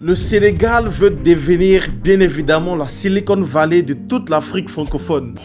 Le Sénégal veut devenir bien évidemment la Silicon Valley de toute l'Afrique francophone.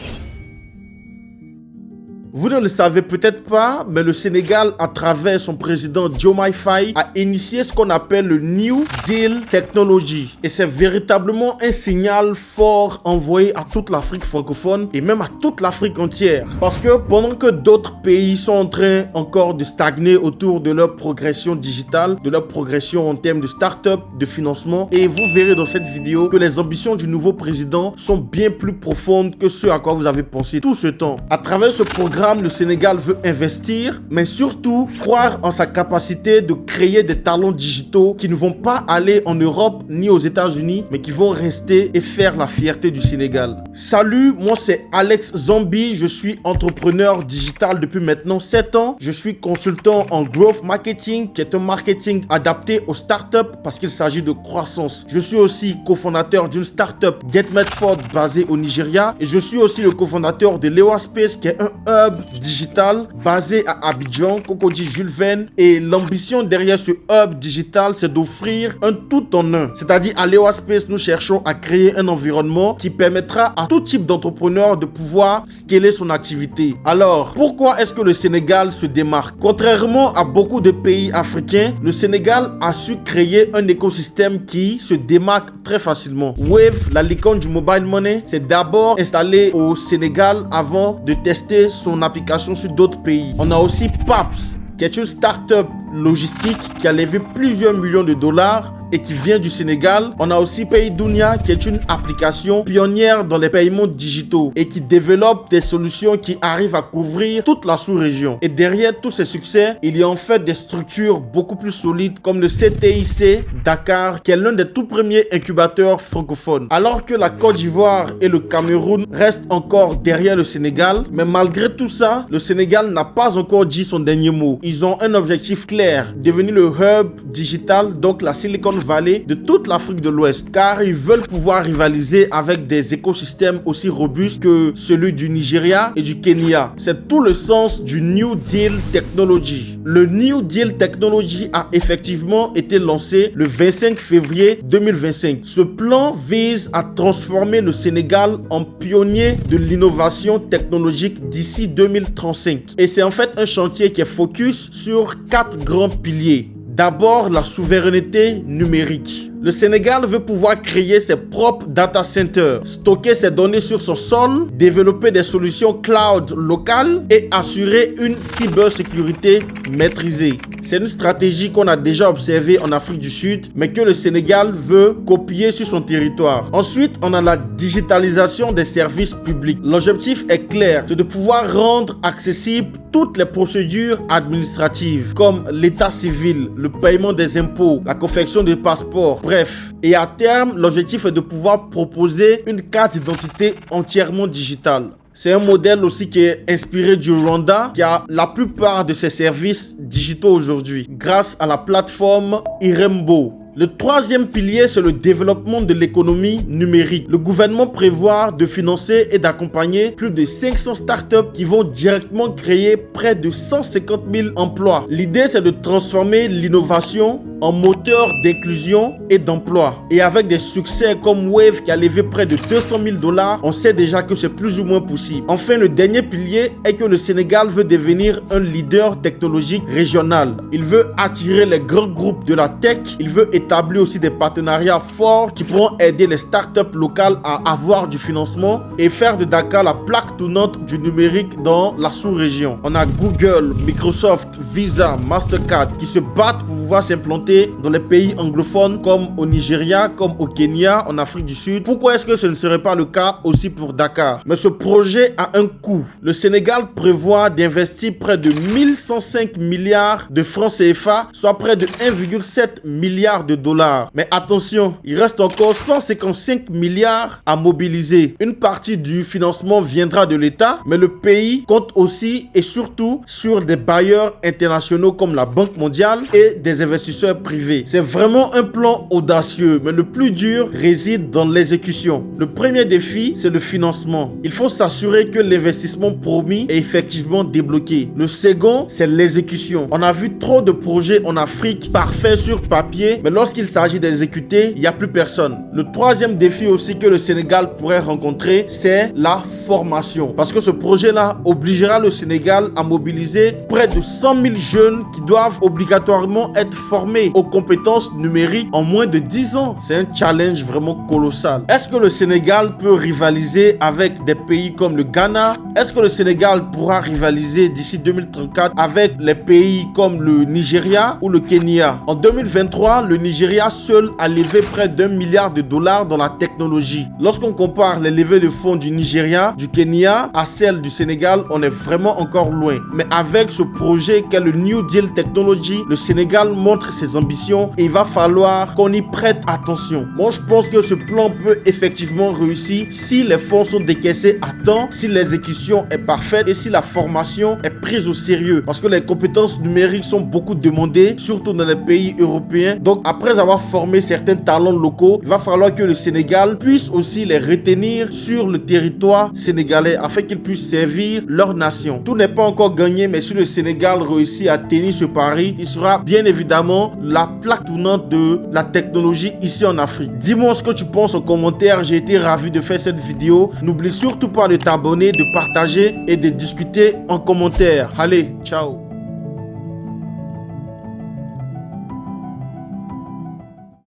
Vous ne le savez peut-être pas, mais le Sénégal, à travers son président Diomaye Faye, a initié ce qu'on appelle le New Deal Technology. Et c'est véritablement un signal fort envoyé à toute l'Afrique francophone et même à toute l'Afrique entière. Parce que pendant que d'autres pays sont en train encore de stagner autour de leur progression digitale, de leur progression en termes de start-up, de financement, et vous verrez dans cette vidéo que les ambitions du nouveau président sont bien plus profondes que ce à quoi vous avez pensé tout ce temps. À travers ce programme, le Sénégal veut investir, mais surtout croire en sa capacité de créer des talents digitaux qui ne vont pas aller en Europe ni aux États-Unis, mais qui vont rester et faire la fierté du Sénégal. Salut, moi c'est Alex Zambi, je suis entrepreneur digital depuis maintenant 7 ans. Je suis consultant en growth marketing, qui est un marketing adapté aux startups parce qu'il s'agit de croissance. Je suis aussi cofondateur d'une startup GetMedFord basée au Nigeria et je suis aussi le cofondateur de Lewa Space, qui est un hub digital basé à Abidjan, Cocody Jules Verne. Et l'ambition derrière ce hub digital, c'est d'offrir un tout en un. C'est-à-dire à Lewa Space, nous cherchons à créer un environnement qui permettra à tout type d'entrepreneur de pouvoir scaler son activité. Alors, pourquoi est-ce que le Sénégal se démarque? Contrairement à beaucoup de pays africains, le Sénégal a su créer un écosystème qui se démarque très facilement. Wave, la licorne du mobile money, s'est d'abord installé au Sénégal avant de tester son application sur d'autres pays. On a aussi Paps, qui est une start-up logistique qui a levé plusieurs millions de dollars et qui vient du Sénégal. On a aussi PayDunia, qui est une application pionnière dans les paiements digitaux et qui développe des solutions qui arrivent à couvrir toute la sous-région. Et derrière tous ces succès, il y a en fait des structures beaucoup plus solides comme le CTIC Dakar, qui est l'un des tout premiers incubateurs francophones. Alors que la Côte d'Ivoire et le Cameroun restent encore derrière le Sénégal, mais malgré tout ça, le Sénégal n'a pas encore dit son dernier mot. Ils ont un objectif clair, devenir le hub digital, donc la Silicon Valley de toute l'Afrique de l'Ouest, car ils veulent pouvoir rivaliser avec des écosystèmes aussi robustes que celui du Nigeria et du Kenya. C'est tout le sens du New Deal Technology. Le New Deal Technology a effectivement été lancé le 25 février 2025. Ce plan vise à transformer le Sénégal en pionnier de l'innovation technologique d'ici 2035. Et c'est en fait un chantier qui est focus sur 4 grands piliers. D'abord, la souveraineté numérique. Le Sénégal veut pouvoir créer ses propres data centers, stocker ses données sur son sol, développer des solutions cloud locales et assurer une cybersécurité maîtrisée. C'est une stratégie qu'on a déjà observée en Afrique du Sud, mais que le Sénégal veut copier sur son territoire. Ensuite, on a la digitalisation des services publics. L'objectif est clair, c'est de pouvoir rendre accessibles toutes les procédures administratives, comme l'état civil, le paiement des impôts, la confection de passeports, bref. Et à terme, l'objectif est de pouvoir proposer une carte d'identité entièrement digitale. C'est un modèle aussi qui est inspiré du Rwanda, qui a la plupart de ses services digitaux aujourd'hui, grâce à la plateforme Irembo. Le troisième pilier, c'est le développement de l'économie numérique. Le gouvernement prévoit de financer et d'accompagner plus de 500 startups qui vont directement créer près de 150 000 emplois. L'idée, c'est de transformer l'innovation en moteur d'inclusion et d'emploi. Et avec des succès comme Wave qui a levé près de 200 000 dollars, on sait déjà que c'est plus ou moins possible. Enfin, le dernier pilier est que le Sénégal veut devenir un leader technologique régional. Il veut attirer les grands groupes de la tech. Il veut établir aussi des partenariats forts qui pourront aider les startups locales à avoir du financement et faire de Dakar la plaque tournante du numérique dans la sous-région. On a Google, Microsoft, Visa, Mastercard qui se battent pour pouvoir s'implanter dans les pays anglophones comme au Nigeria, comme au Kenya, en Afrique du Sud. Pourquoi est-ce que ce ne serait pas le cas aussi pour Dakar? Mais ce projet a un coût. Le Sénégal prévoit d'investir près de 1105 milliards de francs CFA, soit près de 1,7 milliard de dollars. Mais attention, il reste encore 155 milliards à mobiliser. Une partie du financement viendra de l'État, mais le pays compte aussi et surtout sur des bailleurs internationaux comme la Banque mondiale et des investisseurs privés. C'est vraiment un plan audacieux, mais le plus dur réside dans l'exécution. Le premier défi, c'est le financement. Il faut s'assurer que l'investissement promis est effectivement débloqué. Le second, c'est l'exécution. On a vu trop de projets en Afrique parfaits sur papier, mais lorsqu'il s'agit d'exécuter, il n'y a plus personne. Le troisième défi aussi que le Sénégal pourrait rencontrer, c'est la formation. Parce que ce projet-là obligera le Sénégal à mobiliser près de 100 000 jeunes qui doivent obligatoirement être formés aux compétences numériques en moins de 10 ans. C'est un challenge vraiment colossal. Est-ce que le Sénégal peut rivaliser avec des pays comme le Ghana? Est-ce que le Sénégal pourra rivaliser d'ici 2034 avec les pays comme le Nigeria ou le Kenya? En 2023, le Nigeria seul a levé près d'1 milliard de dollars dans la technologie. Lorsqu'on compare les levées de fonds du Nigeria, du Kenya à celles du Sénégal, on est vraiment encore loin. Mais avec ce projet qu'est le New Deal Technology, le Sénégal montre ses ambitions et il va falloir qu'on y prête attention. Moi, je pense que ce plan peut effectivement réussir si les fonds sont décaissés à temps, si l'exécution est parfaite et si la formation est prise au sérieux. Parce que les compétences numériques sont beaucoup demandées, surtout dans les pays européens. Donc, après avoir formé certains talents locaux, il va falloir que le Sénégal puisse aussi les retenir sur le territoire sénégalais afin qu'ils puissent servir leur nation. Tout n'est pas encore gagné, mais si le Sénégal réussit à tenir ce pari, il sera bien évidemment la plaque tournante de la technologie ici en Afrique. Dis-moi ce que tu penses en commentaire. J'ai été ravi de faire cette vidéo. N'oublie surtout pas de t'abonner, de partager et de discuter en commentaire. Allez, ciao!